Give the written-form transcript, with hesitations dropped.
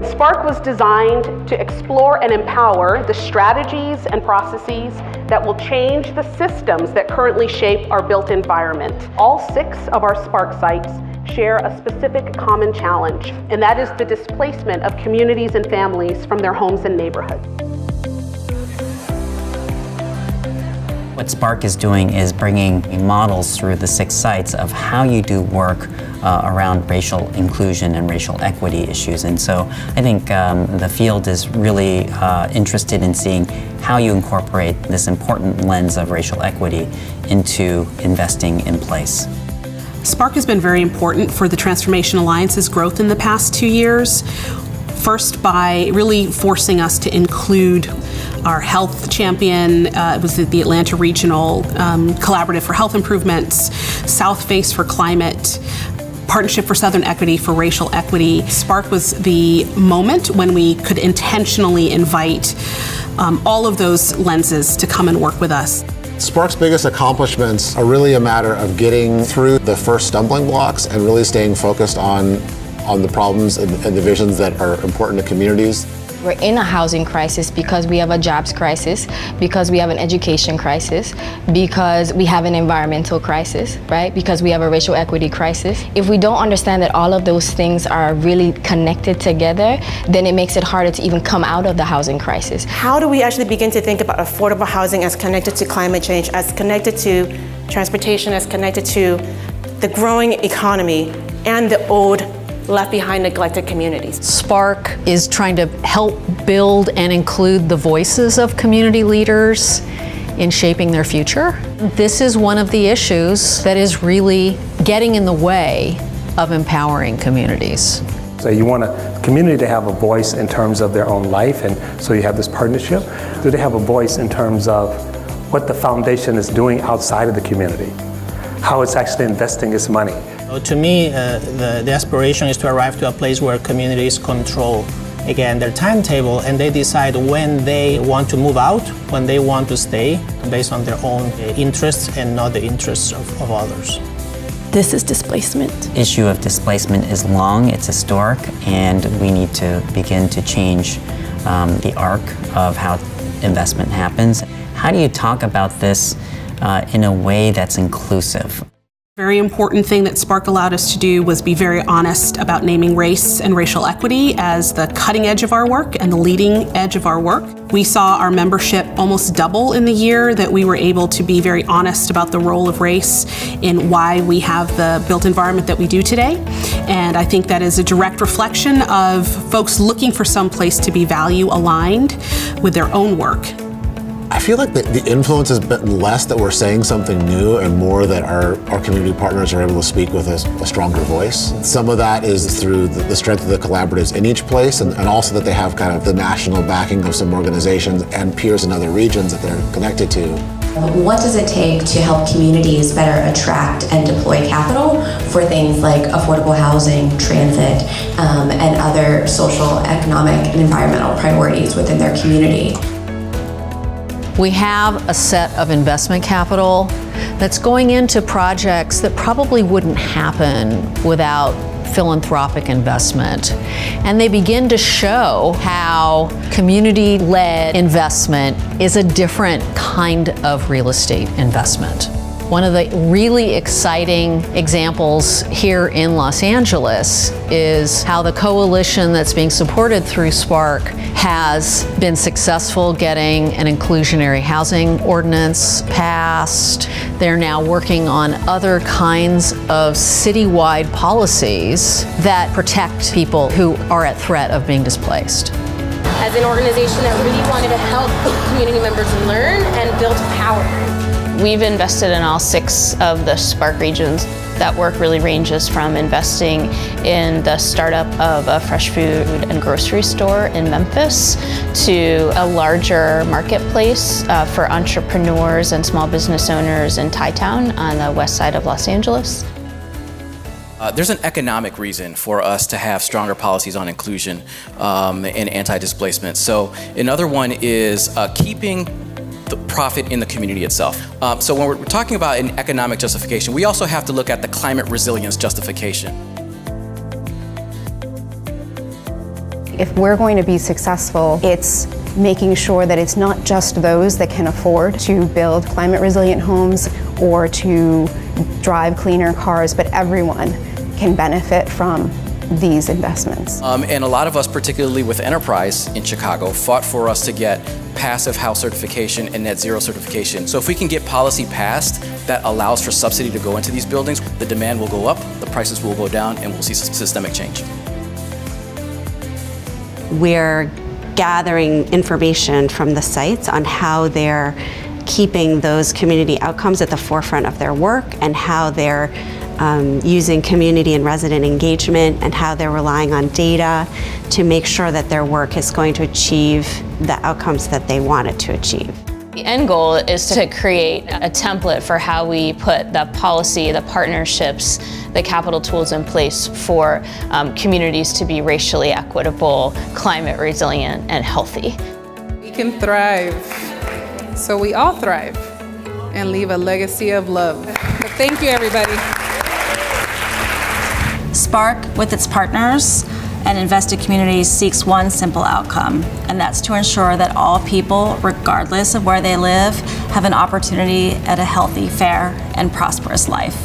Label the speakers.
Speaker 1: SPARCC was designed to explore and empower the strategies and processes that will change the systems that currently shape our built environment. All 6 of our SPARCC sites share a specific common challenge, and that is the displacement of communities and families from their homes and neighborhoods.
Speaker 2: What SPARCC is doing is bringing models through the 6 sites of how you do work around racial inclusion and racial equity issues. And so I think the field is really interested in seeing how you incorporate this important lens of racial equity into investing in place.
Speaker 3: SPARCC has been very important for the Transformation Alliance's growth in the past 2 years. First, by really forcing us to include our health champion, it was the Atlanta Regional Collaborative for Health Improvements, South Face for Climate, Partnership for Southern Equity for Racial Equity. SPARCC was the moment when we could intentionally invite all of those lenses to come and work with us.
Speaker 4: SPARCC's biggest accomplishments are really a matter of getting through the first stumbling blocks and really staying focused on the problems and the visions that are important to communities.
Speaker 5: We're in a housing crisis because we have a jobs crisis, because we have an education crisis, because we have an environmental crisis, right? Because we have a racial equity crisis. If we don't understand that all of those things are really connected together, then it makes it harder to even come out of the housing crisis.
Speaker 6: How do we actually begin to think about affordable housing as connected to climate change, as connected to transportation, as connected to the growing economy and the old left behind neglected communities?
Speaker 7: SPARCC is trying to help build and include the voices of community leaders in shaping their future. This is one of the issues that is really getting in the way of empowering communities.
Speaker 8: So you want a community to have a voice in terms of their own life, and so you have this partnership. Do they have a voice in terms of what the foundation is doing outside of the community? How it's actually investing its money?
Speaker 9: To me, the aspiration is to arrive to a place where communities control, again, their timetable, and they decide when they want to move out, when they want to stay, based on their own interests and not the interests of others.
Speaker 10: This is displacement.
Speaker 2: The issue of displacement is long, it's historic, and we need to begin to change the arc of how investment happens. How do you talk about this in a way that's inclusive?
Speaker 3: Very important thing that SPARCC allowed us to do was be very honest about naming race and racial equity as the cutting edge of our work and the leading edge of our work. We saw our membership almost double in the year that we were able to be very honest about the role of race in why we have the built environment that we do today. And I think that is a direct reflection of folks looking for some place to be value aligned with their own work.
Speaker 4: I feel like the influence has been less that we're saying something new and more that our community partners are able to speak with a stronger voice. Some of that is through the strength of the collaboratives in each place, and also that they have kind of the national backing of some organizations and peers in other regions that they're connected to.
Speaker 11: What does it take to help communities better attract and deploy capital for things like affordable housing, transit, and other social, economic, and environmental priorities within their community?
Speaker 7: We have a set of investment capital that's going into projects that probably wouldn't happen without philanthropic investment. And they begin to show how community-led investment is a different kind of real estate investment. One of the really exciting examples here in Los Angeles is how the coalition that's being supported through SPARCC has been successful getting an inclusionary housing ordinance passed. They're now working on other kinds of citywide policies that protect people who are at threat of being displaced.
Speaker 12: As an organization that really wanted to help community members learn and build power.
Speaker 13: We've invested in all 6 of the SPARCC regions. That work really ranges from investing in the startup of a fresh food and grocery store in Memphis to a larger marketplace for entrepreneurs and small business owners in Thai-Town on the west side of Los Angeles.
Speaker 14: There's an economic reason for us to have stronger policies on inclusion and anti-displacement. So another one is keeping the profit in the community itself. So when we're talking about an economic justification, we also have to look at the climate resilience justification.
Speaker 15: If we're going to be successful, it's making sure that it's not just those that can afford to build climate resilient homes or to drive cleaner cars, but everyone can benefit from these investments.
Speaker 14: And a lot of us, particularly with Enterprise in Chicago, fought for us to get passive house certification and net zero certification. So if we can get policy passed that allows for subsidy to go into these buildings, the demand will go up, the prices will go down, and we'll see systemic change.
Speaker 16: We're gathering information from the sites on how they're keeping those community outcomes at the forefront of their work and how they're using community and resident engagement and how they're relying on data to make sure that their work is going to achieve the outcomes that they want it to achieve.
Speaker 13: The end goal is to create a template for how we put the policy, the partnerships, the capital tools in place for communities to be racially equitable, climate resilient, and healthy.
Speaker 17: We can thrive, so we all thrive and leave a legacy of love. So thank you, everybody.
Speaker 18: SPARCC, with its partners and invested communities, seeks one simple outcome, and that's to ensure that all people, regardless of where they live, have an opportunity at a healthy, fair, and prosperous life.